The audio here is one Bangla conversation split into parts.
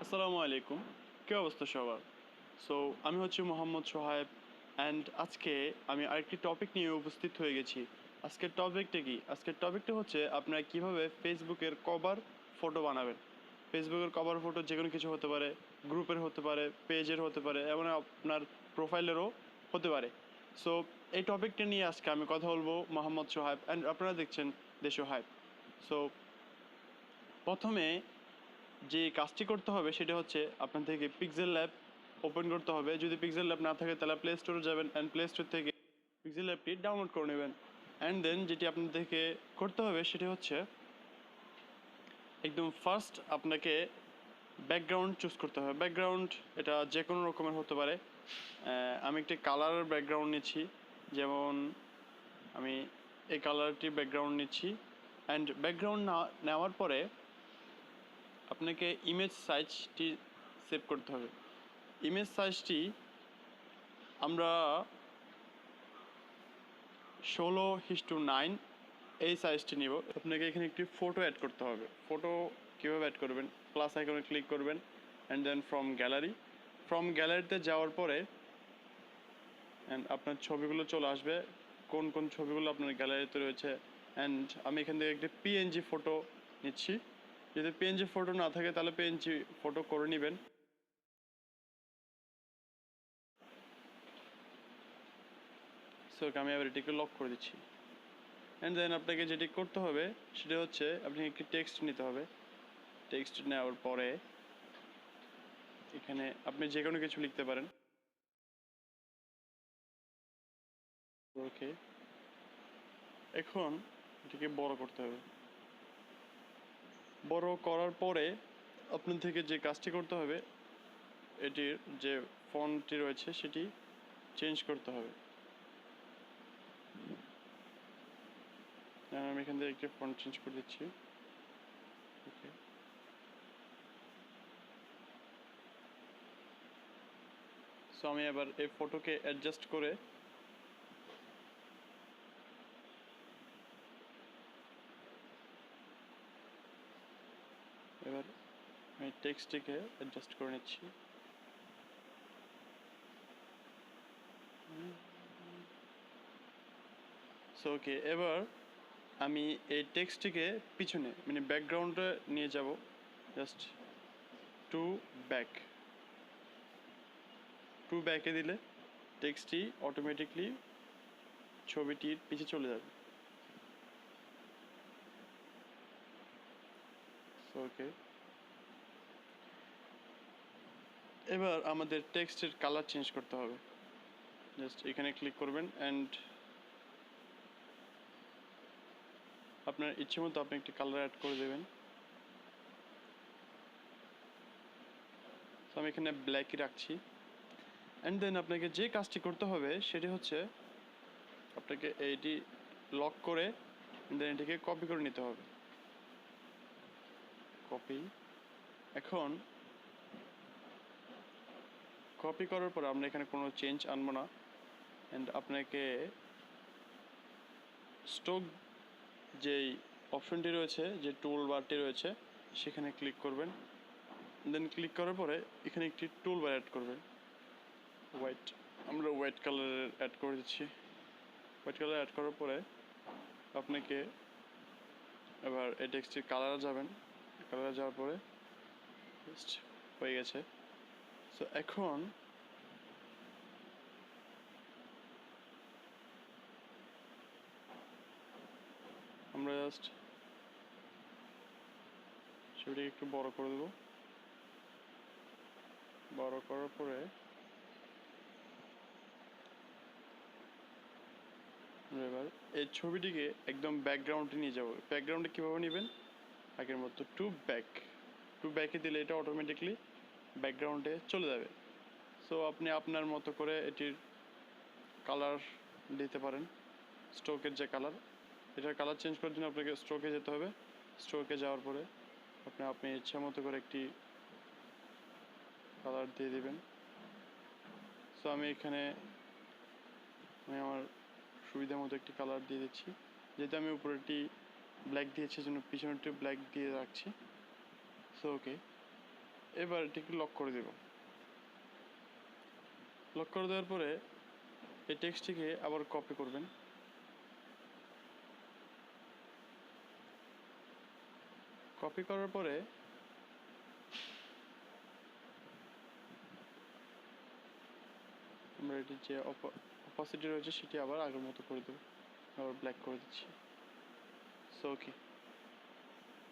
আসসালামু আলাইকুম, কী অবস্থা সবার? সো আমি হচ্ছি মোহাম্মদ সোহায়েব অ্যান্ড আজকে আমি আরেকটি টপিক নিয়ে উপস্থিত হয়ে গেছি। আজকের টপিকটা কি? আজকের টপিকটা হচ্ছে আপনারা কীভাবে ফেসবুকের কভার ফটো বানাবেন। ফেসবুকের কভার ফটো যে কোনো কিছু হতে পারে, গ্রুপের হতে পারে, পেজের হতে পারে, এমন আপনার প্রোফাইলেরও হতে পারে। সো এই টপিকটা নিয়ে আজকে আমি কথা বলবো মোহাম্মদ সোহায়েব অ্যান্ড আপনারা দেখছেন দ্য সোহায়েব। সো প্রথমে যে কাজটি করতে হবে সেটা হচ্ছে আপনার থেকে পিক্সেল ল্যাব ওপেন করতে হবে। যদি পিক্সেল ল্যাব না থাকে তাহলে প্লে স্টোরে যাবেন অ্যান্ড প্লে স্টোর থেকে পিক্সেল ল্যাবটি ডাউনলোড করে নেবেন। অ্যান্ড দেন যেটি আপনাদেরকে করতে হবে সেটি হচ্ছে একদম ফার্স্ট আপনাকে ব্যাকগ্রাউন্ড চুজ করতে হবে। ব্যাকগ্রাউন্ড এটা যে কোনো রকমের হতে পারে। আমি একটি কালারের ব্যাকগ্রাউন্ড নিচ্ছি, যেমন আমি এই কালারটির ব্যাকগ্রাউন্ড নিচ্ছি। অ্যান্ড ব্যাকগ্রাউন্ড নেওয়ার পরে আপনাকে ইমেজ সাইজটি সেভ করতে হবে। ইমেজ সাইজটি আমরা 16:9 এই সাইজটি নিব। আপনাকে এখানে একটি ফটো অ্যাড করতে হবে। ফটো কীভাবে অ্যাড করবেন? প্লাস আইকনে ক্লিক করবেন অ্যান্ড দেন ফ্রম গ্যালারিতে যাওয়ার পরে অ্যান্ড আপনার ছবিগুলো চলে আসবে, কোন কোন ছবিগুলো আপনার গ্যালারিতে রয়েছে। অ্যান্ড আমি এখান থেকে একটি পিএনজি ফটো নিচ্ছি। যদি পিএনজি ফটো না থাকে তাহলে পিএনজি ফটো করে নেবেন। সো আমি আবার এটিকে লক করে দিচ্ছি। অ্যান্ড দেন আপনাকে যেটি করতে হবে সেটা হচ্ছে আপনি একটি টেক্সট নিতে হবে। টেক্সট নেওয়ার পরে এখানে আপনি যে কোনো কিছু লিখতে পারেন। ওকে, এখন এটিকে বড় করতে হবে। বড় করার পরে আপনার থেকে যে কাজটি করতে হবে, এটির যে ফন্টটি রয়েছে সেটি চেঞ্জ করতে হবে। আমি এখান থেকে একটি ফন্ট চেঞ্জ করে দিচ্ছি। ওকে, সো আমি এবার এই ফটোকে অ্যাডজাস্ট করে এবার আমি টেক্সটটিকে অ্যাডজাস্ট করে নিচ্ছি। সো ওকে, এবার আমি এই টেক্সটটিকে পিছনে মানে ব্যাকগ্রাউন্ডে নিয়ে যাব। জাস্ট টু ব্যাক ব্যাকে দিলে টেক্সটটি অটোমেটিকলি ছবিটির পিছে চলে যাবে। ওকে, এবার আমাদের টেক্সটের কালার চেঞ্জ করতে হবে। জাস্ট এখানে ক্লিক করবেন অ্যান্ড আপনার ইচ্ছে মতো আপনি একটি কালার অ্যাড করে দেবেন। তো আমি এখানে ব্ল্যাকই রাখছি। অ্যান্ড দেন আপনাকে যে কাজটি করতে হবে সেটি হচ্ছে আপনাকে এইটি লক করে দেন এটিকে কপি করে নিতে হবে। কপি। এখন কপি করার পর আমরা এখানে কোনো চেঞ্জ আনবো না। অ্যান্ড আপনাকে স্টক যেই অপশনটি রয়েছে, যে টুল বারটি রয়েছে, সেখানে ক্লিক করবেন। দেন ক্লিক করার পরে এখানে একটি টুল বার অ্যাড করবেন। আমরা হোয়াইট কালারের অ্যাড করে দিচ্ছি। হোয়াইট কালার অ্যাড করার পরে আপনাকে এবার এই টেক্সটির কালারে যাবেন। কালারে যাওয়ার পরে জাস্ট হয়ে গেছে। সো এখন আমরা জাস্ট ছবিটাকে একটু বড় করে দেবো। বড় করার পরে এবার এই ছবিটিকে একদম ব্যাকগ্রাউন্ডে নিয়ে যাবো। ব্যাকগ্রাউন্ডে কীভাবে নেবেন? আগের মতো টু ব্যাকে দিলে এটা অটোমেটিকলি ব্যাকগ্রাউন্ডে চলে যাবে। সো আপনি আপনার মতো করে এটির কালার দিতে পারেন। স্ট্রোকের যে কালার, এটার কালার চেঞ্জ করার জন্য আপনাকে স্ট্রোকে যেতে হবে। স্ট্রোকে যাওয়ার পরে আপনি ইচ্ছা মতো করে একটি কালার দিয়ে দেবেন। সো আমি এখানে আমার সুবিধা মতো একটি কালার দিয়ে দিচ্ছি। যেহেতু আমি উপরেরটি ব্ল্যাক দিয়েছি জন্য পিছনেরটি ব্ল্যাক দিয়ে রাখছি। সো ওকে, এবার এটিকে লক করে দেব। লক করে দেওয়ার পরে এই টেক্সটটিকে আবার কপি করবেন। কপি করার পরে আমরা এটির যে অপাসিটি রয়েছে সেটি আবার আগের মতো করে দেব। আবার ব্ল্যাক করে দিচ্ছি। সো ওকে,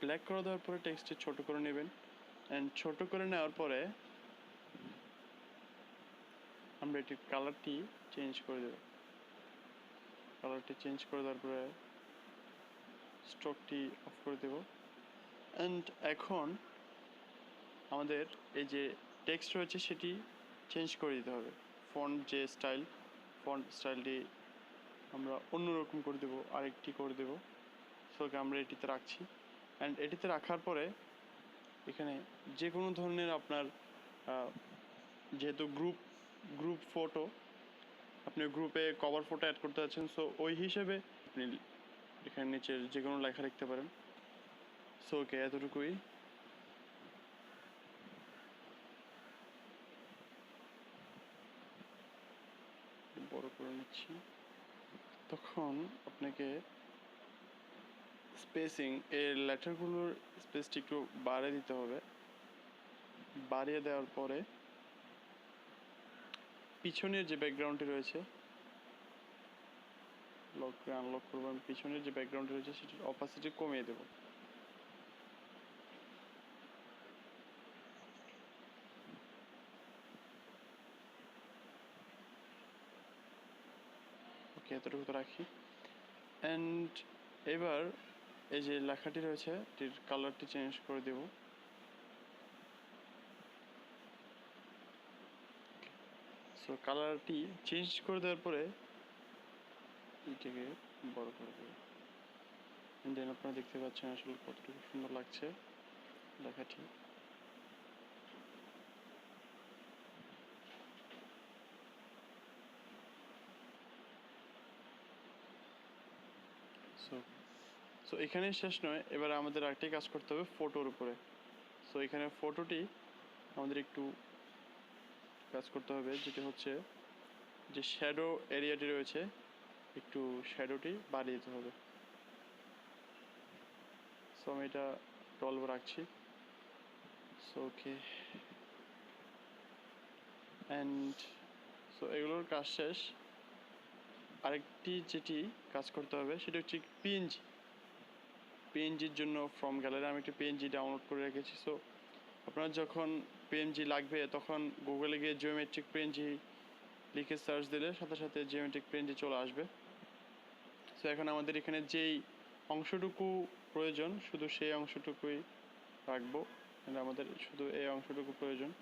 ব্ল্যাক করে দেওয়ার পরে টেক্সটটি ছোট করে নেবেন। অ্যান্ড ছোট করে নেওয়ার পরে আমরা এটির কালারটি চেঞ্জ করে দেব। কালারটি চেঞ্জ করে দেওয়ার পরে স্ট্রোকটি অফ করে দেব। অ্যান্ড এখন আমাদের এই যে টেক্সট রয়েছে সেটি চেঞ্জ করে দিতে হবে। ফন্ট স্টাইলটি আমরা অন্যরকম করে দেব, আরেকটি করে দেব। সো আমরা এটিতে রাখছি। অ্যান্ড এটিতে রাখার পরে এখানে যে কোনো ধরনের আপনার যেহেতু গ্রুপ ফটো, আপনি গ্রুপে কভার ফটো অ্যাড করতে যাচ্ছেন, সো ওই হিসেবে আপনি এখানে নিচের যে কোনো লেখা লিখতে পারেন। সো ওকে, এতটুকুই। বড় করে নিচ্ছি। তখন আপনাকে স্পেসিং এর লেটারগুলোর স্পেসটি একটু বাড়িয়ে দিতে হবে। বাড়িয়ে দেওয়ার পরে পিছনের যে ব্যাকগ্রাউন্ডটি রয়েছে লক করে আনলক করবো। আমি পিছনের যে ব্যাকগ্রাউন্ডটি রয়েছে সেটির অপাসিটি কমিয়ে দেব। ওকে, এতটুকু তো রাখি। অ্যান্ড এবার এই যে লেখাটি রয়েছে এটির কালারটি চেঞ্জ করে দেব। সো কালারটি চেঞ্জ করে দেওয়ার পরে এটাকে বড় করে দেব। দেন আপনারা দেখতে পাচ্ছেন আসলে কতটুকু সুন্দর লাগছে লেখাটি। সো এখানে শেষ নয়, এবার আমাদের আরেকটি কাজ করতে হবে ফটোর উপরে। সো এখানে ফটোটি আমাদের একটু কাজ করতে হবে, যেটি হচ্ছে যে শ্যাডো এরিয়াটি রয়েছে একটু শ্যাডোটি বাড়িয়ে দিতে হবে। সো আমি এটা 12 রাখছি। সো ওকে, অ্যান্ড সো এগুলোর কাজ শেষ। আরেকটি যেটি কাজ করতে হবে সেটা হচ্ছে পিএনজির জন্য ফ্রম গ্যালারি আমি একটি পিএনজি ডাউনলোড করে রেখেছি। সো আপনার যখন পিএনজি লাগবে তখন গুগলে গিয়ে জিওমেট্রিক পিএনজি লিখে সার্চ দিলে সাথে সাথে জিওমেট্রিক পিএনজি চলে আসবে। সো এখন আমাদের এখানে যেই অংশটুকু প্রয়োজন শুধু সেই অংশটুকুই রাখবো। আমাদের শুধু এই অংশটুকু প্রয়োজন।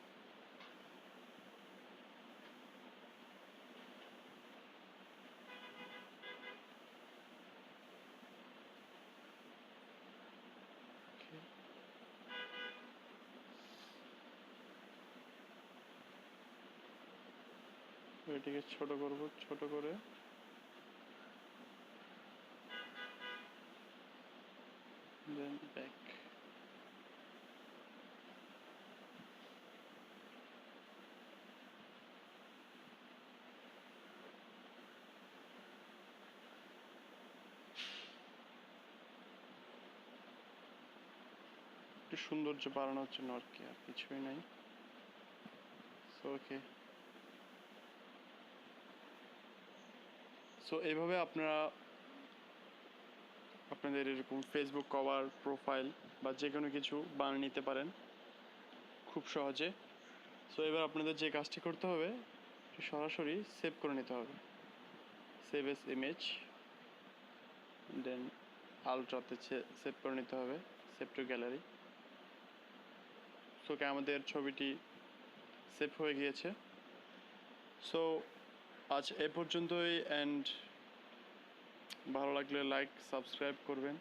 এটিকে ছোট করব, ছোট করে দেন ব্যাক। একটু সৌন্দর্য বাড়ানোর জন্য আর কি, আর কিছুই নাই। সো ওকে, সো এইভাবে আপনারা আপনাদের এরকম ফেসবুক কভার, প্রোফাইল বা যে কোনো কিছু বানিয়ে নিতে পারেন খুব সহজে। সো এবার আপনাদের যে কাজটি করতে হবে সরাসরি সেভ করে নিতে হবে। সেভ এস ইমেজ, দেন আলট্রাতে সেভ করে নিতে হবে, সেভ টু গ্যালারি। সো আমাদের ছবিটি সেভ হয়ে গিয়েছে। সো আজ এ পর্যন্তই। অ্যান্ড ভালো লাগলে লাইক সাবস্ক্রাইব করবেন।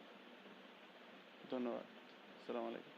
ধন্যবাদ। আসসালামু আলাইকুম।